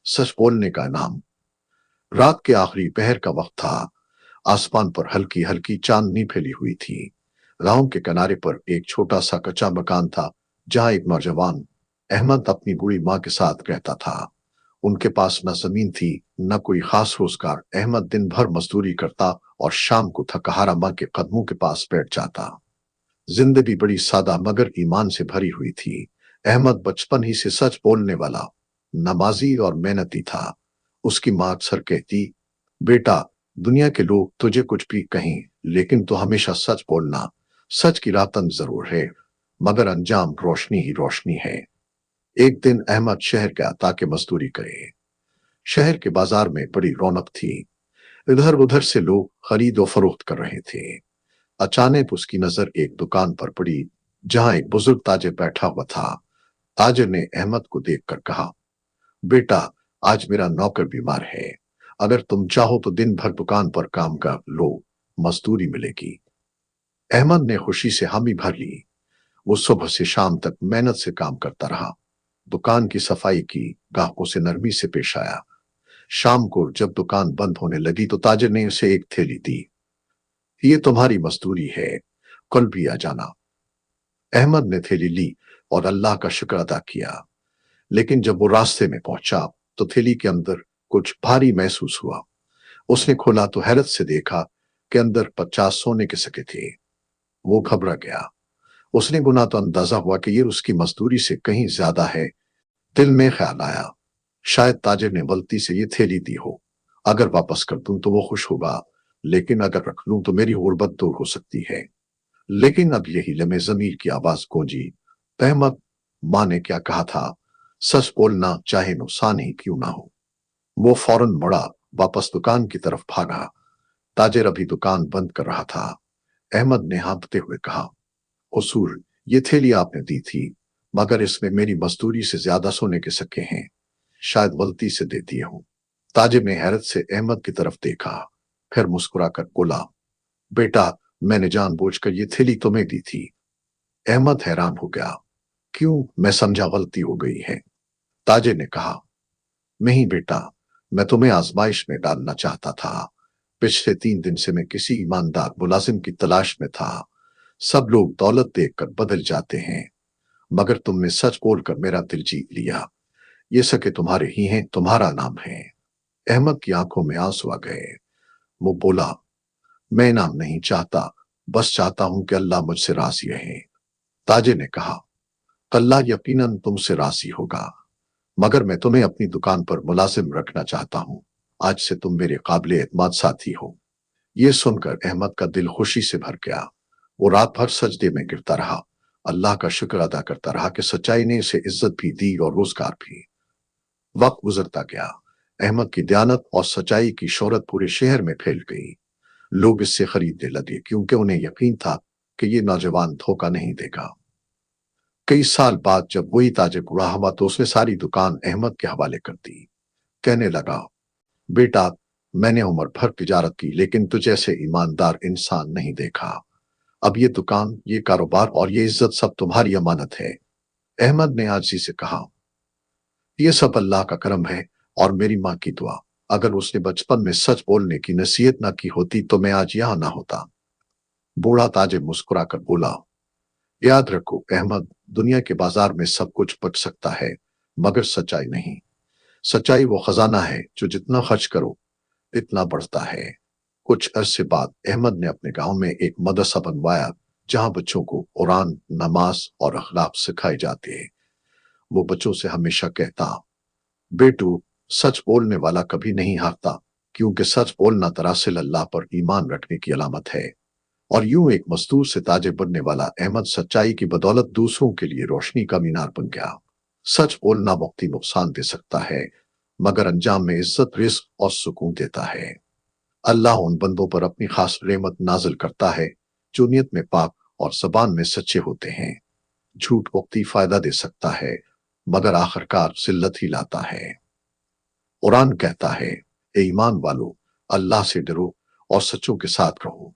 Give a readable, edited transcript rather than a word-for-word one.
सच बोलने का इनाम। रात के आखिरी पहर का वक्त था। आसमान पर हल्की हल्की चांदनी फैली हुई थी। गांव के किनारे पर एक छोटा सा कच्चा मकान था, जहां एक नौजवान अहमद अपनी बूढ़ी माँ के साथ रहता था। उनके पास न जमीन थी, न कोई खास रोजगार। अहमद दिन भर मजदूरी करता और शाम को थकहारा माँ के कदमों के पास बैठ जाता। जिंदगी बड़ी सादा मगर ईमान से भरी हुई थी। अहमद बचपन ही से सच बोलने वाला, नमाजी और मेहनती था। उसकी माँ अक्सर कहती, बेटा, दुनिया के लोग तुझे कुछ भी कहें, लेकिन तू हमेशा सच बोलना। सच की राह तंग जरूर है, मगर अंजाम रोशनी ही रोशनी है। एक दिन अहमद शहर गया ताकि मजदूरी करे। शहर के बाजार में बड़ी रौनक थी। इधर उधर से लोग खरीद और फरोख्त कर रहे थे। अचानक उसकी नजर एक दुकान पर पड़ी, जहां एक बुजुर्ग ताजिर बैठा हुआ था। ताजिर ने अहमद को देखकर कहा, बेटा, आज मेरा नौकर बीमार है। अगर तुम चाहो तो दिन भर दुकान पर काम कर लो, मजदूरी मिलेगी। अहमद ने खुशी से हामी भर ली। वो सुबह से शाम तक मेहनत से काम करता रहा। दुकान की सफाई की, ग्राहकों से नरमी से पेश आया। शाम को जब दुकान बंद होने लगी तो ताजिर ने उसे एक थैली दी। ये तुम्हारी मजदूरी है, कल भी आ जाना। अहमद ने थैली ली और अल्लाह का शुक्र अदा किया। लेकिन जब वो रास्ते में पहुंचा तो थैली के अंदर कुछ भारी महसूस हुआ। उसने खोला तो हैरत से देखा कि अंदर 50 सोने के सिक्के थे। वो घबरा गया। उसने गुना तो अंदाजा हुआ कि ये उसकी मजदूरी से कहीं ज्यादा है। दिल में ख्याल आया, शायद ताजिर ने गलती से ये थैली दी हो। अगर वापस कर दूं तो वो खुश होगा, लेकिन अगर रख लूं तो मेरी गुर्बत दूर हो सकती है। लेकिन अब यही लम्हे ज़मीर की आवाज गूंजी, अहमद, माँ ने क्या कहा था, सच बोलना चाहे नुकसान ही क्यों ना हो। वो फौरन मुड़ा, वापस दुकान की तरफ भागा। ताजिर अभी दुकान बंद कर रहा था। अहमद ने हाँफते हुए कहा, हुजूर, ये थैली आपने दी थी, मगर इसमें मेरी मजदूरी से ज्यादा सोने के सिक्के हैं। शायद गलती से दे दिए हूं। ताजिर ने हैरत से अहमद की तरफ देखा, फिर मुस्कुराकर बोला, बेटा, मैंने जानबूझकर ये थैली तुम्हें दी थी। अहमद हैरान हो गया, क्यों? मैं समझा गलती हो गई है। ताजिर ने कहा, नहीं बेटा, मैं तुम्हें आजमाइश में डालना चाहता था। पिछले 3 दिन से मैं किसी ईमानदार मुलाजिम की तलाश में था। सब लोग दौलत देखकर बदल जाते हैं, मगर तुमने सच बोलकर मेरा दिल जीत लिया। ये सके तुम्हारे ही हैं, तुम्हारा नाम है। अहमद की आंखों में आंसू आ गए। वो बोला, मैं इनाम नहीं चाहता, बस चाहता हूं कि अल्लाह मुझसे राजी रहे। ताजिर ने कहा, अल्लाह यकीनन तुमसे राजी होगा, मगर मैं तुम्हें अपनी दुकान पर मुलाजिम रखना चाहता हूं। आज से तुम मेरे काबिल एतमाद साथी हो। ये सुनकर अहमद का दिल खुशी से भर गया। वो रात भर सजदे में गिरता रहा, अल्लाह का शुक्र अदा करता रहा कि सच्चाई ने इसे इज्जत भी दी और रोजगार भी। वक्त गुजरता गया। अहमद की दयानत और सच्चाई की शोहरत पूरे शहर में फैल गई। लोग इससे खरीदने लगे क्योंकि उन्हें यकीन था कि ये नौजवान धोखा नहीं देगा। कई साल बाद जब वही ताजिर बूढ़ा हुआ तो उसने सारी दुकान अहमद के हवाले कर दी। कहने लगा, बेटा, मैंने उम्र भर तिजारत की, लेकिन तुझ जैसे ईमानदार इंसान नहीं देखा। अब ये दुकान, ये कारोबार और ये इज्जत सब तुम्हारी अमानत है। अहमद ने आजी से कहा, ये सब अल्लाह का करम है और मेरी माँ की दुआ। अगर उसने बचपन में सच बोलने की नसीहत ना की होती तो मैं आज यहां ना होता। बूढ़ा ताजिर मुस्कुराकर बोला, याद रखो अहमद, दुनिया के बाजार में सब कुछ बच सकता है, मगर सच्चाई नहीं। सच्चाई वो खजाना है जो जितना खर्च करो इतना बढ़ता है। कुछ अरसे बाद अहमद ने अपने गांव में एक मदरसा बनवाया, जहां बच्चों को कुरान, नमाज और अखलाक सिखाए जाते हैं। वो बच्चों से हमेशा कहता, बेटू, सच बोलने वाला कभी नहीं हारता, क्योंकि सच बोलना दरअसल अल्लाह पर ईमान रखने की अलामत है। और यूं एक मजदूर से ताजिर बनने वाला अहमद सच्चाई की बदौलत दूसरों के लिए रोशनी का मीनार बन गया। सच बोलना वक्ती नुकसान दे सकता है, मगर अंजाम में इज्जत, रिस्क और सुकून देता है। अल्लाह उन बंदों पर अपनी खास रहमत नाजिल करता है जो नियत में पाक और जबान में सच्चे होते हैं। झूठ वक्ती फायदा दे सकता है, मगर आखिरकार जिल्लत ही लाता है। कुरान कहता है, ए ईमान वालो, अल्लाह से डरो और सच्चों के साथ रहो।